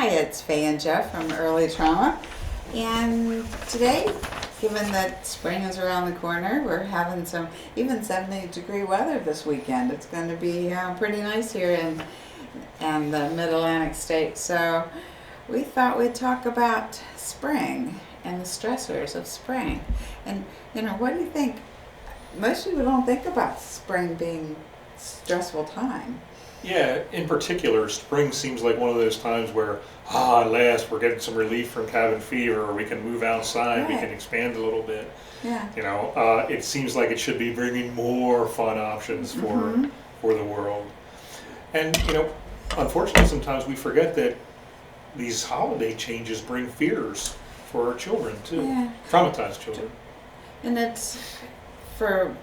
Hi, it's Faye and Jeff from Early Trauma. And today, given that spring is around the corner, we're having some even 70-degree weather this weekend. It's going to be pretty nice here in the Mid-Atlantic states. So we thought we'd talk about spring and the stressors of spring. And, what do you think? Most people don't think about spring being a stressful time. Yeah, in particular, spring seems like one of those times where, at last we're getting some relief from cabin fever, or we can move outside, we can expand a little bit. Yeah. It seems like it should be bringing more fun options for the world. And, unfortunately, sometimes we forget that these holiday changes bring fears for our children, too. Yeah. Traumatized children. And it's, for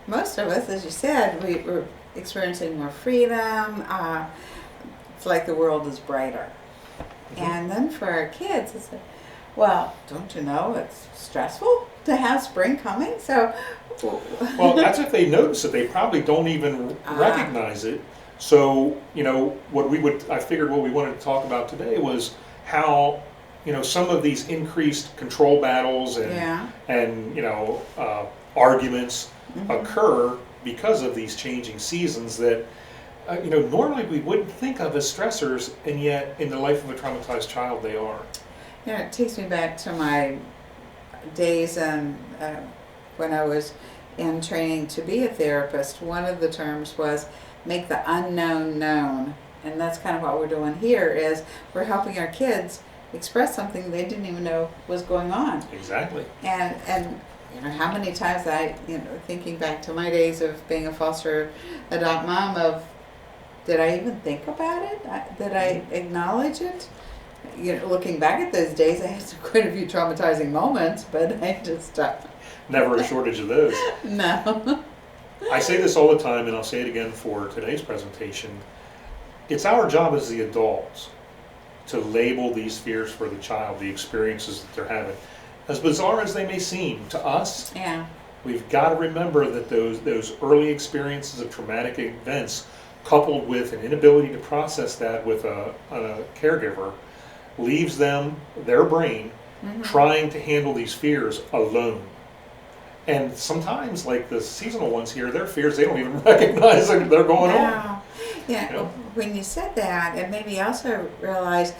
most of us, as you said, we're experiencing more freedom. It's like the world is brighter. Mm-hmm. And then for our kids, it's like, well, don't you know it's stressful to have spring coming? So, well, that's if they notice it. They probably don't even recognize it. So, I figured what we wanted to talk about today was how, some of these increased control battles and arguments occur because of these changing seasons that, normally we wouldn't think of as stressors, and yet in the life of a traumatized child they are. It takes me back to my days when I was in training to be a therapist. One of the terms was make the unknown known. And that's kind of what we're doing here, is we're helping our kids express something they didn't even know was going on. Exactly. And how many times thinking back to my days of being a foster adopt mom, did I even think about it? Did I acknowledge it? Looking back at those days, I had quite a few traumatizing moments, but I just never a shortage of those. No. I say this all the time, and I'll say it again for today's presentation. It's our job as the adults to label these fears for the child, the experiences that they're having. As bizarre as they may seem to us, we've got to remember that those early experiences of traumatic events, coupled with an inability to process that with a caregiver, leaves their brain, trying to handle these fears alone. And sometimes, like the seasonal ones here, their fears, they don't even recognize that they're going on. Yeah, when you said that, it made me also realize,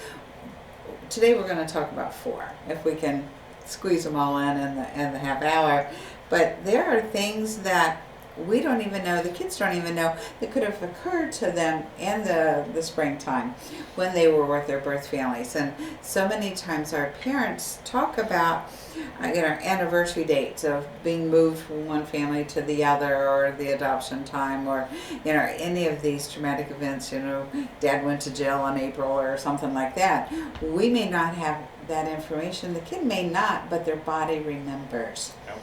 today we're going to talk about 4, if we can squeeze them all in the half hour. But there are things that we don't even know, the kids don't even know, that could have occurred to them in the springtime when they were with their birth families. And so many times our parents talk about anniversary dates of being moved from one family to the other, or the adoption time, or any of these traumatic events. Dad went to jail in April or something like that. We may not have that information, the kid may not, but their body remembers. Yep.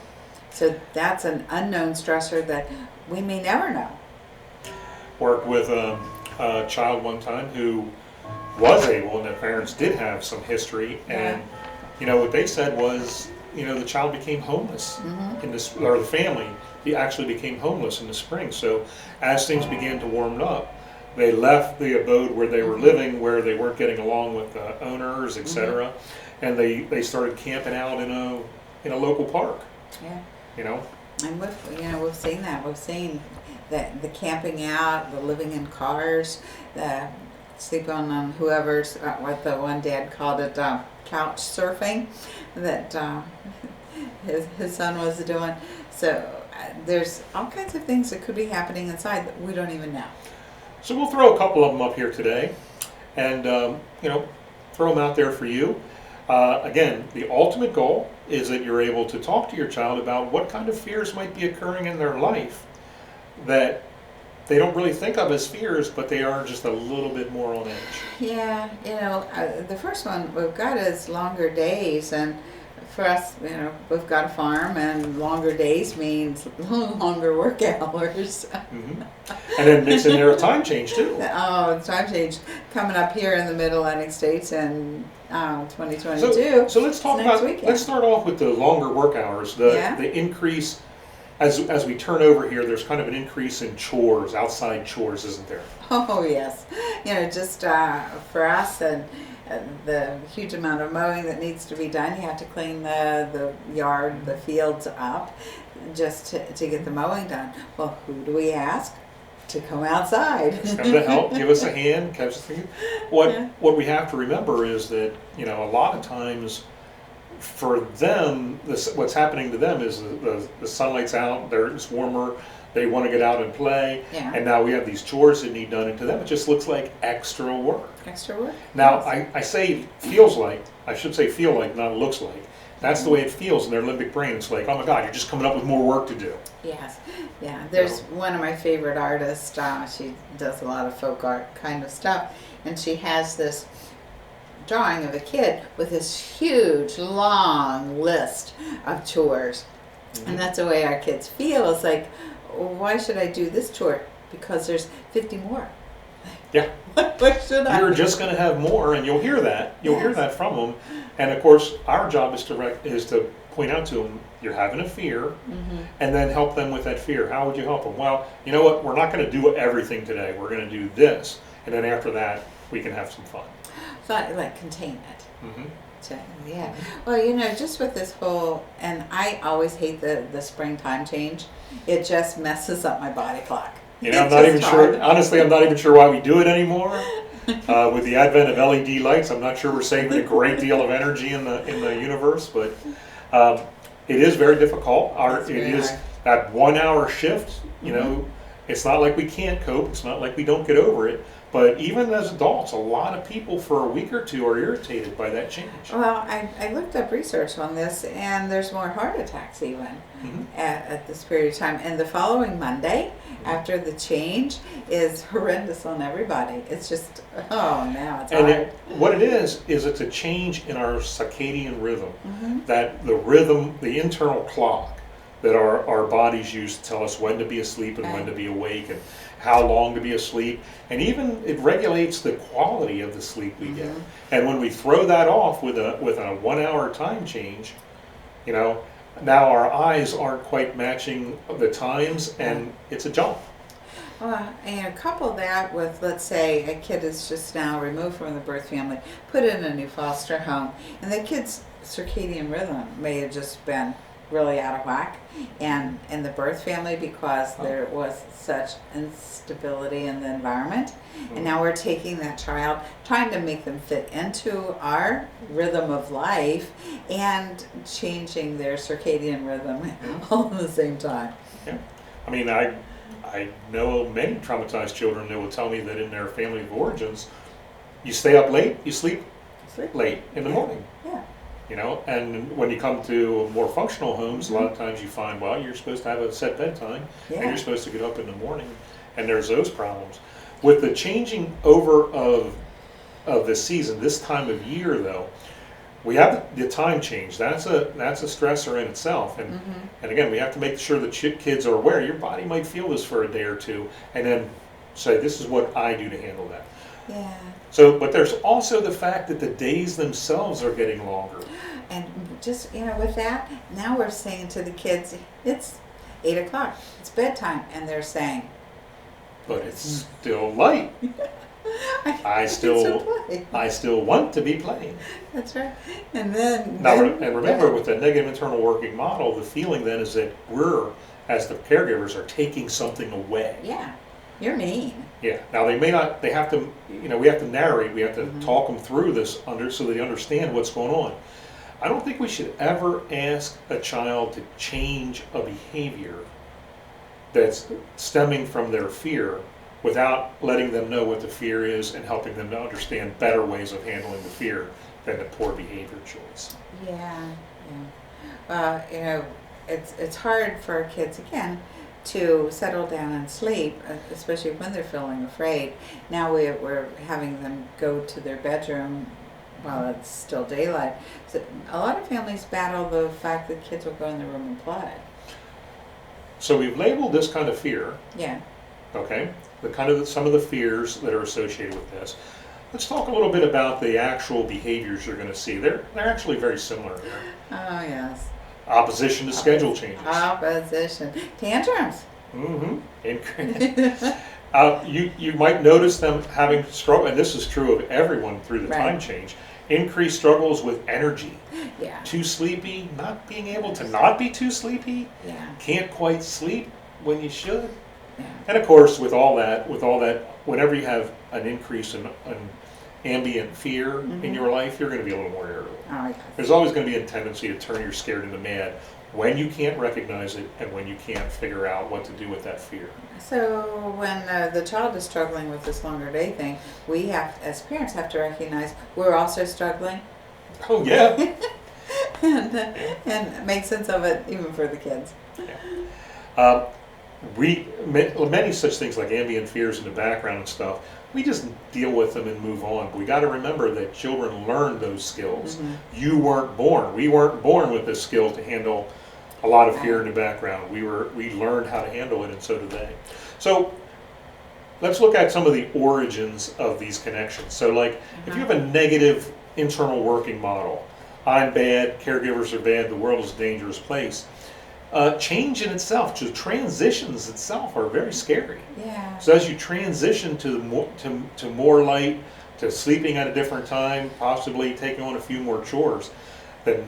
So that's an unknown stressor that we may never know. Worked with a child one time who was able, and the parents did have some history, and what they said was, the child became homeless in this, or the family actually became homeless in the spring. So as things began to warm up, they left the abode where they were living, where they weren't getting along with the owners, etc., and they started camping out in a local park. Yeah. And we've seen that. We've seen the camping out, the living in cars, the sleeping on whoever's, what the one dad called it, couch surfing, that his son was doing. So there's all kinds of things that could be happening inside that we don't even know. So we'll throw a couple of them up here today, and throw them out there for you. Again, the ultimate goal is that you're able to talk to your child about what kind of fears might be occurring in their life that they don't really think of as fears, but they are just a little bit more on edge. Yeah, the first one we've got is longer days, and for us, we've got a farm, and longer days means longer work hours. And then mix in there a time change too. Oh, the time change coming up here in the Mid-Atlantic states in 2022. So let's talk about. Let's start off with the longer work hours. The increase as we turn over here. There's kind of an increase in chores, outside chores, isn't there? Oh yes, just for us, and the huge amount of mowing that needs to be done. You have to clean the yard, the fields up just to get the mowing done. Well, who do we ask to come outside? Ask them to help, give us a hand, catch the thing. Yeah. What we have to remember is that, you know, a lot of times for them, what's happening to them is the sunlight's out, it's warmer, they want to get out and play, Yeah. and now we have these chores that need done, and to them it just looks like extra work. Extra work? Now, I say feels like, I should say feel like, not looks like. That's the way it feels in their limbic brain. It's like, oh my God, you're just coming up with more work to do. Yes, yeah. There's one of my favorite artists. She does a lot of folk art kind of stuff, and she has this drawing of a kid with this huge, long list of chores, and that's the way our kids feel. It's like, why should I do this chore? Because there's 50 more. Yeah. What should I? You're just going to have more, and you'll hear that. You'll hear Yes. that from them. And of course, our job is to point out to them, you're having a fear, and then help them with that fear. How would you help them? Well, you know what? We're not going to do everything today. We're going to do this, and then after that, we can have some fun. Thought like contain it. Hmm. Yeah. Well, you know, just with this whole, and I always hate the springtime change. It just messes up my body clock. You know, I'm It's not just even hard. sure. Honestly, I'm not even sure why we do it anymore. With the advent of LED lights, I'm not sure we're saving a great deal of energy in the universe, but it is very difficult. It's very It is hard. that 1 hour shift. You know, it's not like we can't cope. It's not like we don't get over it. But even as adults, a lot of people for a week or two are irritated by that change. Well, I looked up research on this, and there's more heart attacks even at this period of time. And the following Monday, after the change, is horrendous on everybody. It's just, oh, now it's And hard. what it is it's a change in our circadian rhythm. That the rhythm, the internal clock that our bodies use to tell us when to be asleep and when to be awake and how long to be asleep. And even it regulates the quality of the sleep we get. And when we throw that off with a 1 hour time change, you know, now our eyes aren't quite matching the times, and it's a jump. Well, and couple that with, let's say, a kid is just now removed from the birth family, put in a new foster home, and the kid's circadian rhythm may have just been really out of whack, and in the birth family because there was such instability in the environment, and now we're taking that child, trying to make them fit into our rhythm of life, and changing their circadian rhythm all at the same time. Yeah. I mean, I know many traumatized children that will tell me that in their family of origins, you stay up late, you sleep Sleep. late in the morning. Yeah. You know, and when you come to more functional homes, a lot of times you find, well, you're supposed to have a set bedtime, and Yeah. you're supposed to get up in the morning, and there's those problems. With the changing over of the season, this time of year, though, we have the time change. That's a stressor in itself, and again, we have to make sure that kids are aware. Your body might feel this for a day or two, and then say, this is what I do to handle that. Yeah. So, but there's also the fact that the days themselves are getting longer. And just, you know, with that, now we're saying to the kids, it's 8 o'clock, it's bedtime, and they're saying, But it's still light. I "It's still a play." want to be playing. That's right. And then, And remember, with the negative internal working model, the feeling then is that we're, as the caregivers, are taking something away. yeah, you're mean. Yeah. Now they may not. They have to. You know, we have to narrate. We have to talk them through this so they understand what's going on. I don't think we should ever ask a child to change a behavior that's stemming from their fear without letting them know what the fear is and helping them to understand better ways of handling the fear than the poor behavior choice. Yeah, yeah. You know, it's hard for kids, again, to settle down and sleep, especially when they're feeling afraid. Now we're having them go to their bedroom while it's still daylight. So a lot of families battle the fact that kids will go in the room and play. So we've labeled this kind of fear, Yeah. okay? Some of the fears that are associated with this. Let's talk a little bit about the actual behaviors you're going to see. They're actually very similar here. Oh, yes. Opposition to schedule changes. Opposition. Tantrums. Mm-hmm. You might notice them having struggle, and this is true of everyone through the Right. time change. Increased struggles with energy, Yeah. too sleepy, not being able to not be too sleepy, Yeah. can't quite sleep when you should. Yeah. And of course, with all that, whenever you have an increase in ambient fear in your life, you're going to be a little more irritable. Oh, yeah. There's always going to be a tendency to turn your scared into mad when you can't recognize it and when you can't figure out what to do with that fear. So when the child is struggling with this longer day thing, we have, as parents, have to recognize we're also struggling Oh yeah. and make sense of it even for the kids. Um, many such things like ambient fears in the background and stuff, we just deal with them and move on. But we got to remember that children learn those skills. You weren't born. We weren't born with this skill to handle a lot of fear in the background. We learned how to handle it, and so do they. So let's look at some of the origins of these connections. So like if you have a negative internal working model, I'm bad, caregivers are bad, the world is a dangerous place. Change in itself, to transitions itself are very scary. Yeah. So as you transition to more light, to sleeping at a different time, possibly taking on a few more chores, then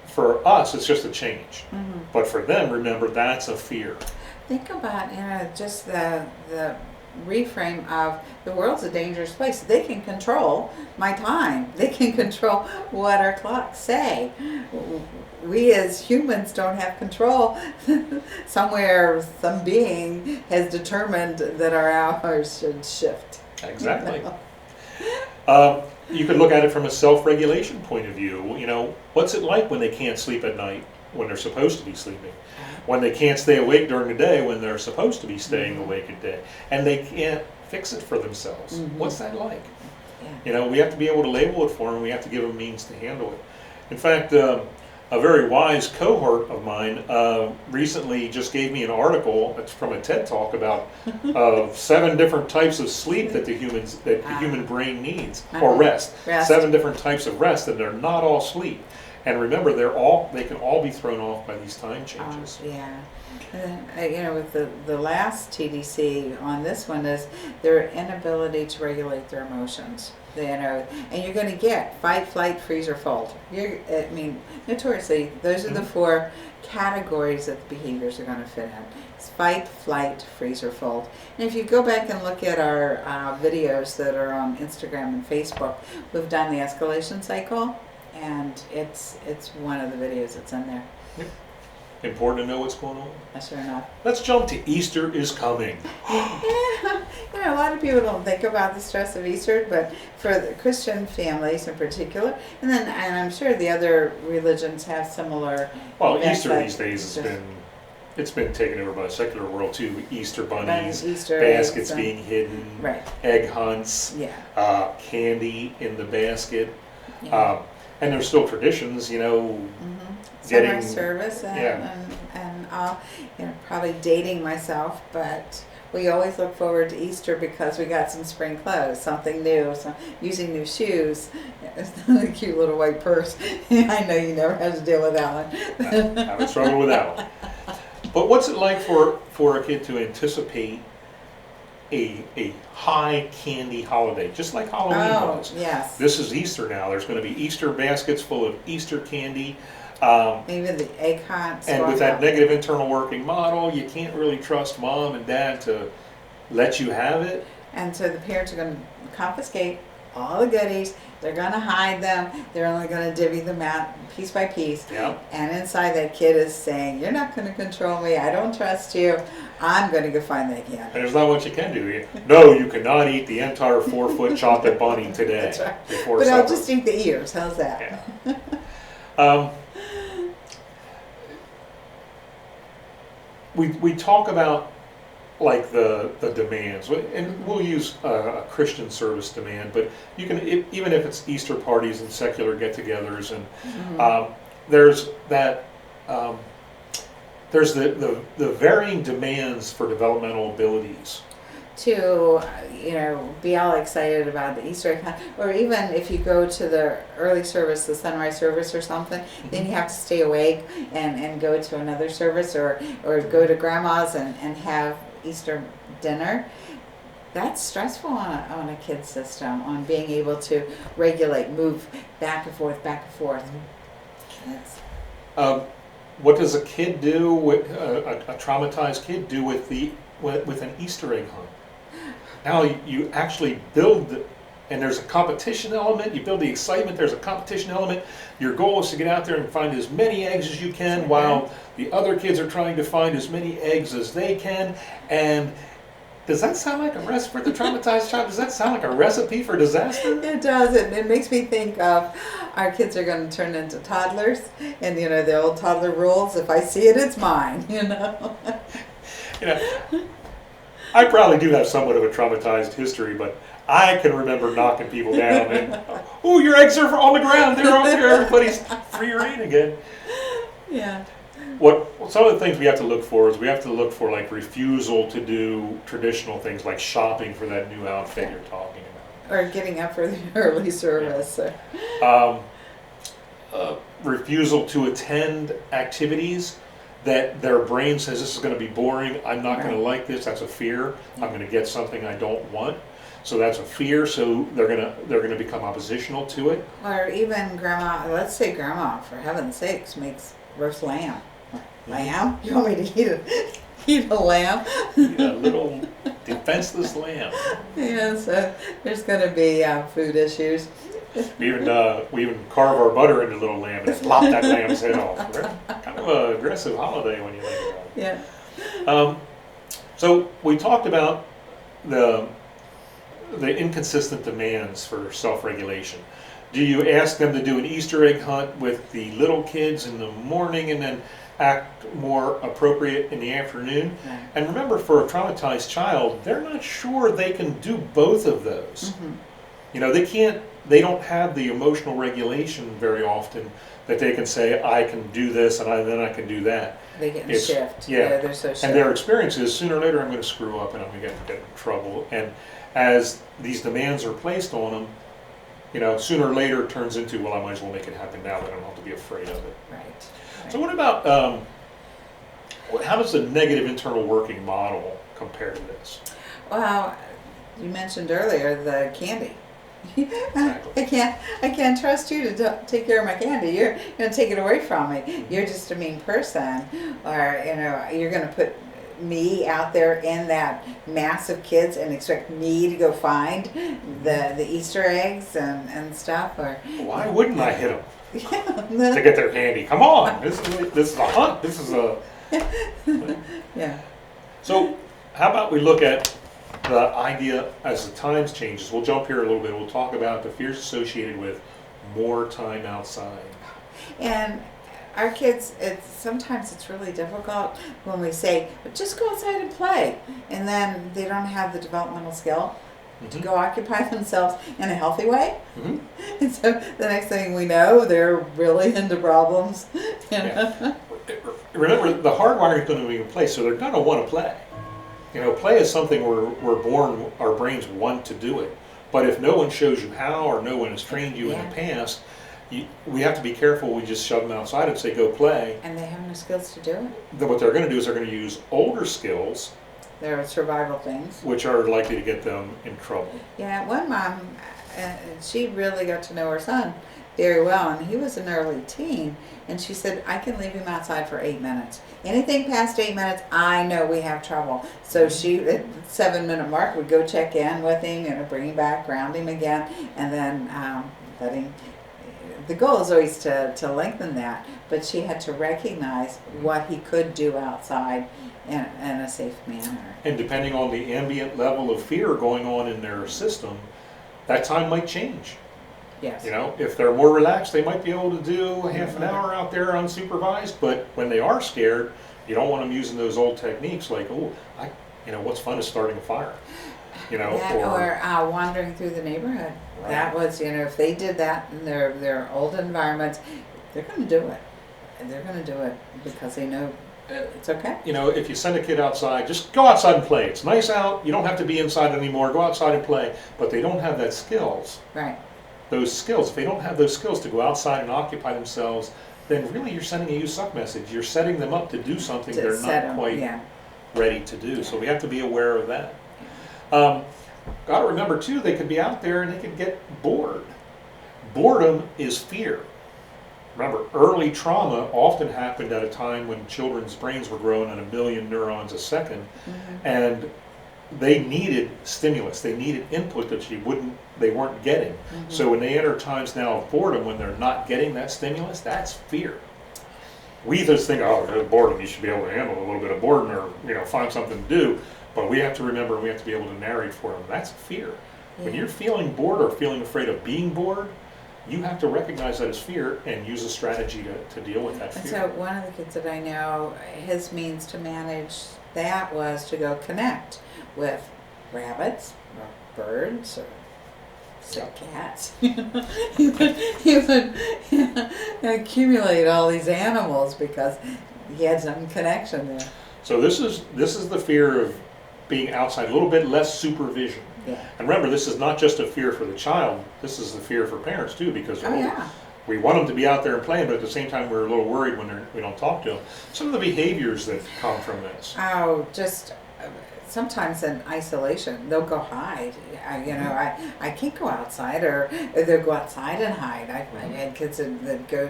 for us it's just a change. But for them, remember, that's a fear. Think about, just the reframe of the world's a dangerous place. They can control my time. They can control what our clocks say. We as humans don't have control. Somewhere, some being has determined that our hours should shift. Exactly. You could look at it from a self-regulation point of view. You know, what's it like when they can't sleep at night when they're supposed to be sleeping? When they can't stay awake during the day when they're supposed to be staying awake at day, and they can't fix it for themselves. What's that like? Yeah. You know, we have to be able to label it for them. We have to give them means to handle it. In fact, a very wise cohort of mine recently just gave me an article. It's from a TED Talk about 7 different types of sleep that the human brain needs, or rest. 7 different types of rest, and they're not all sleep. And remember, they can all be thrown off by these time changes. Yeah. And then, with the last TDC on this one is their inability to regulate their emotions. And you're going to get fight, flight, freeze, or fold. Notoriously, those are the 4 categories that the behaviors are going to fit in. It's fight, flight, freeze, or fold. And if you go back and look at our videos that are on Instagram and Facebook, we've done the escalation cycle. And it's one of the videos that's in there. Yep. Important to know what's going on. Sure enough. Let's jump to Easter is coming. Yeah, a lot of people don't think about the stress of Easter, but for the Christian families in particular, and I'm sure the other religions have similar. Well, events Easter like these days Easter. it's been taken over by the secular world too. Easter bunnies, Easter baskets eggs, being hidden, right. egg hunts, Yeah. Candy in the basket. Yeah. And there's still traditions, Sunrise service and all, probably dating myself, but we always look forward to Easter because we got some spring clothes, something new, using new shoes, a cute little white purse. I know you never had to deal with that one. I haven't struggled with that one. But what's it like for a kid to anticipate a high candy holiday, just like Halloween was? Yes. This is Easter now. There's going to be Easter baskets full of Easter candy. Even the egg hunts. And with that negative internal working model, you can't really trust mom and dad to let you have it. And so the parents are going to confiscate all the goodies. They're going to hide them. They're only going to divvy them out piece by piece. Yeah. And inside that kid is saying, "You're not going to control me. I don't trust you. I'm going to go find that candy." And there's not much you can do. No, you cannot eat the entire 4-foot chocolate bunny today. That's right. Before But supper. I'll just eat the ears. How's that? Yeah. We talk about like the demands, and we'll use a Christian service demand, but you can, even if it's Easter parties and secular get-togethers, and there's that there's the varying demands for developmental abilities. To be all excited about the Easter egg hunt, or even if you go to the early service, the sunrise service or something, then you have to stay awake and go to another service or go to grandma's and have Easter dinner. that's stressful on a kid's system, on being able to regulate, move back and forth, back and forth. That's, Um, what does a kid do with a traumatized kid do with with an Easter egg hunt? Now you actually build, and there's a competition element. You build the excitement. There's a competition element. Your goal is to get out there and find as many eggs as you can, while the other kids are trying to find as many eggs as they can. And does that sound like a recipe for the traumatized child? Does that sound like a recipe for disaster? it does. It makes me think of our kids are going to turn into toddlers, and you know the old toddler rules. If I see it, it's mine. You know. You know, I probably do have somewhat of a traumatized history, but I can remember knocking people down and, oh, your eggs are on the ground. They're on there. Everybody's free reign again. Yeah. Some of the things we have to look for is we have to look for like refusal to do traditional things like shopping for that new outfit you're talking about. Or getting up for the early service. Refusal to attend activities that their brain says this is going to be boring. I'm not going to like this. That's a fear. I'm going to get something I don't want. So that's a fear. So they're gonna become oppositional to it. Or even grandma. Let's say grandma, for heaven's sakes, makes roast lamb. Lamb? You want me to eat a lamb? Eat a little defenseless lamb. Yeah, so there's going to be food issues. We even carve our butter into little lamb and plop that lamb's head off. Kind of an aggressive holiday when you think about it. Yeah. So we talked about the inconsistent demands for self-regulation. Do you ask them to do an Easter egg hunt with the little kids in the morning and then act more appropriate in the afternoon? Right. And remember, for a traumatized child, they're not sure they can do both of those. Mm-hmm. You know, they don't have the emotional regulation very often that they can say, I can do this and then I can do that. They get in shift. Yeah. They're so shift. And their experience is sooner or later I'm going to screw up and I'm going to get in trouble. And as these demands are placed on them, you know, sooner or later it turns into, well, I might as well make it happen now. That I don't have to be afraid of it. Right. So what about, how does the negative internal working model compare to this? Well, you mentioned earlier the candy. Exactly. I can't trust you to take care of my candy. You're going to take it away from me. You're just a mean person, or you know, you're going to put me out there in that mass of kids and expect me to go find the Easter eggs and stuff. Or Why wouldn't I hit them yeah, to get their candy? Come on, this is a hunt. This is a. yeah. So how about we look at the idea as the times changes. We'll jump here a little bit. We'll talk about the fears associated with more time outside. And our kids, sometimes it's really difficult when we say, just go outside and play. And then they don't have the developmental skill to go occupy themselves in a healthy way. Mm-hmm. And so the next thing we know, they're really into problems. You know? Yeah. Remember, the hardwiring is going to be in place, so they're going to want to play. You know, play is something we're born, our brains want to do it. But if no one shows you how, or no one has trained you in the past, we have to be careful. We just shove them outside and say, go play. And they have no skills to do it. Then what they're going to do is they're going to use older skills. They're survival things. Which are likely to get them in trouble. Yeah, one mom, she really got to know her son very well, and he was an early teen, and she said, I can leave him outside for 8 minutes. Anything past 8 minutes, I know we have trouble. So she, at the 7-minute mark, would go check in with him, you know, bring him back, ground him again, and then letting. The goal is always to lengthen that, but she had to recognize what he could do outside in a safe manner. And depending on the ambient level of fear going on in their system, that time might change. Yes. You know, if they're more relaxed, they might be able to do half an hour out there unsupervised, but when they are scared, you don't want them using those old techniques like, what's fun is starting a fire. You know, or wandering through the neighborhood. Right. That was, if they did that in their old environments, they're going to do it. And they're going to do it because they know it's okay. You know, if you send a kid outside, just go outside and play. It's nice out. You don't have to be inside anymore. Go outside and play. But they don't have that skills. Right. Those skills. If they don't have those skills to go outside and occupy themselves, then really you're sending a you suck message. You're setting them up to do something they're not quite ready to do. Yeah. So we have to be aware of that. got to remember too, they could be out there and they could get bored. Boredom is fear. Remember, early trauma often happened at a time when children's brains were growing at 1 million neurons a second, and they needed stimulus. They needed input that they weren't getting. So when they enter times now of boredom, when they're not getting that stimulus, that's fear. We just think, oh, there's boredom, you should be able to handle a little bit of boredom, or find something to do. But we have to remember, we have to be able to narrate for them. That's fear. When you're feeling bored or feeling afraid of being bored, you have to recognize that as fear and use a strategy to deal with that And fear. so one of the kids that I know, his means to manage that was to go connect with rabbits or birds or sick cats. he would accumulate all these animals because he had some connection there. So this is the fear of being outside, a little bit less supervision. Yeah. And remember, this is not just a fear for the child, this is the fear for parents too, because Oh yeah. we want them to be out there and playing, but at the same time we're a little worried when we don't talk to them. Some of the behaviors that come from this. Oh, just sometimes in isolation, they'll go hide. I can't go outside, or they'll go outside and hide. I've had kids that go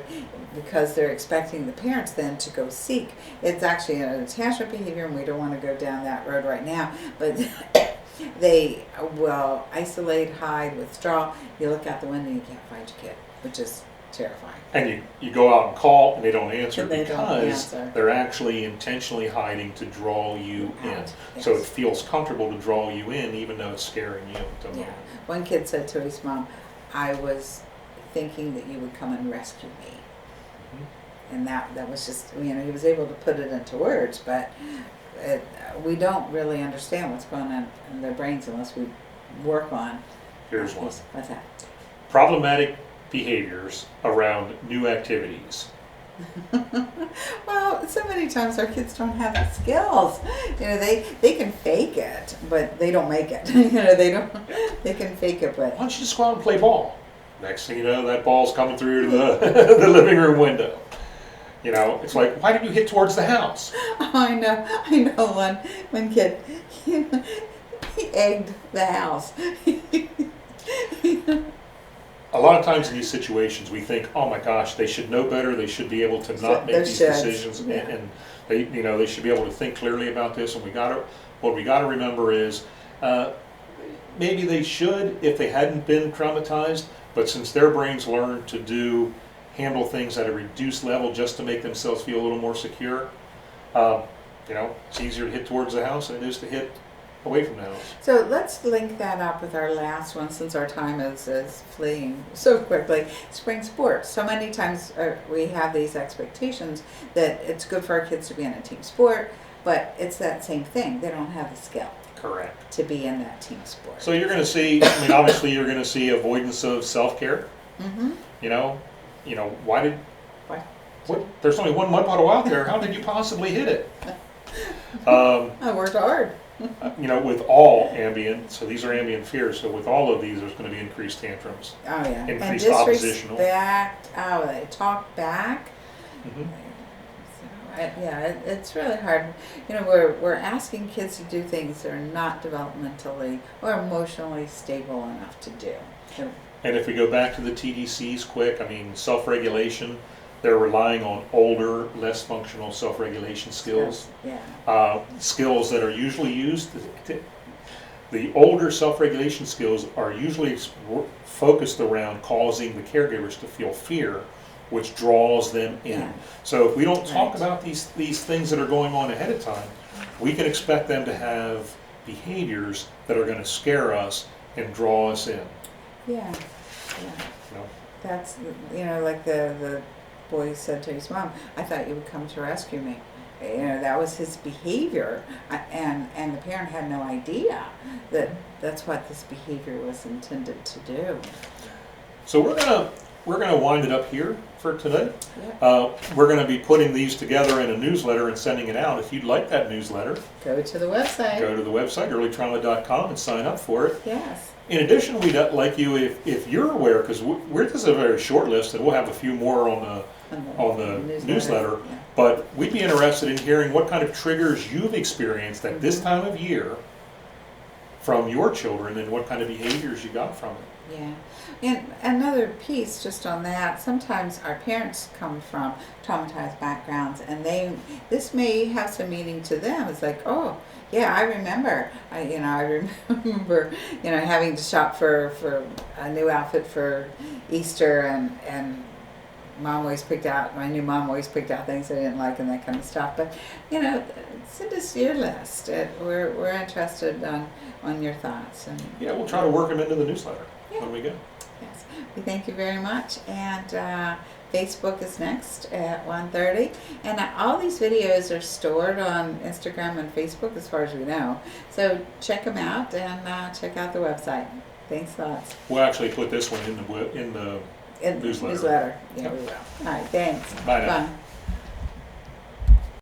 because they're expecting the parents then to go seek. It's actually an attachment behavior, and we don't want to go down that road right now. But they will isolate, hide, withdraw. You look out the window, you can't find your kid, which is terrifying. And you go out and call and they don't answer And they don't because answer. they're actually intentionally hiding to draw you in. Out, So it yes. feels comfortable to draw you in even though it's scaring you at the Yeah. moment. One kid said to his mom, "I was thinking that you would come and rescue me." And that was just, he was able to put it into words, but we don't really understand what's going on in their brains unless we work on. Here's one. What's that? Problematic behaviors around new activities. Well, so many times our kids don't have the skills. They can fake it, but they don't make it. They can fake it, but Why don't you just go out and play ball? Next thing you know, that ball's coming through the, the living room window. It's like, why did you hit towards the house? I know one kid, he egged the house. A lot of times in these situations, we think, "Oh my gosh, they should know better. They should be able to not make They these should, decisions, yeah. and they should be able to think clearly about this." And what we got to remember is, maybe they should if they hadn't been traumatized, but since their brains learned to handle things at a reduced level just to make themselves feel a little more secure, it's easier to hit towards the house than it is to hit away from the house. So let's link that up with our last one, since our time is fleeing so quickly. Spring sports. So many times we have these expectations that it's good for our kids to be in a team sport, but it's that same thing. They don't have the skill Correct. to be in that team sport. So you're going to see, obviously you're going to see avoidance of self-care. Mm-hmm. Why? What? There's only one mud puddle out there. How did you possibly hit it? I worked hard. With all ambient, so these are ambient fears, so with all of these, there's going to be increased tantrums. Oh yeah. Increased and oppositional. disrespect. Oh, they talk back. Mhm. It's really hard. We're asking kids to do things they're not developmentally or emotionally stable enough to do. And if we go back to the TDCs quick, self-regulation, they're relying on older, less functional self-regulation skills. Yeah. Skills that are usually used, the older self-regulation skills are usually focused around causing the caregivers to feel fear, which draws them in. Yeah. So if we don't talk Right. about these things that are going on ahead of time, we can expect them to have behaviors that are going to scare us and draw us in. Yeah. That's like the boy said to his mom, "I thought you would come to rescue me." That was his behavior, and the parent had no idea that that's what this behavior was intended to do. So we're gonna wind it up here for today. Yeah. We're gonna be putting these together in a newsletter and sending it out. If you'd like that newsletter, Go to the website. go to the website earlytrauma.com and sign up for it. Yes. In addition, we'd like you, if you're aware, because this is a very short list, and we'll have a few more on the newsletter. Yeah. But we'd be interested in hearing what kind of triggers you've experienced at this time of year from your children and what kind of behaviors you got from it. Yeah. And another piece just on that, sometimes our parents come from traumatized backgrounds and this may have some meaning to them. It's like, oh, yeah, I remember, I remember, having to shop for a new outfit for Easter and my new mom always picked out things I didn't like and that kind of stuff. But, send us your list. We're interested on your thoughts. And Yeah, we'll try to work them into the newsletter Yeah. when we go. yes, we thank you very much. And Facebook is next at 1:30. And all these videos are stored on Instagram and Facebook as far as we know. So check them out and check out the website. Thanks lots. We'll actually put this one in the In Newsletter. newsletter. Yeah, Yep. we will. All right, thanks. Bye now. Bye.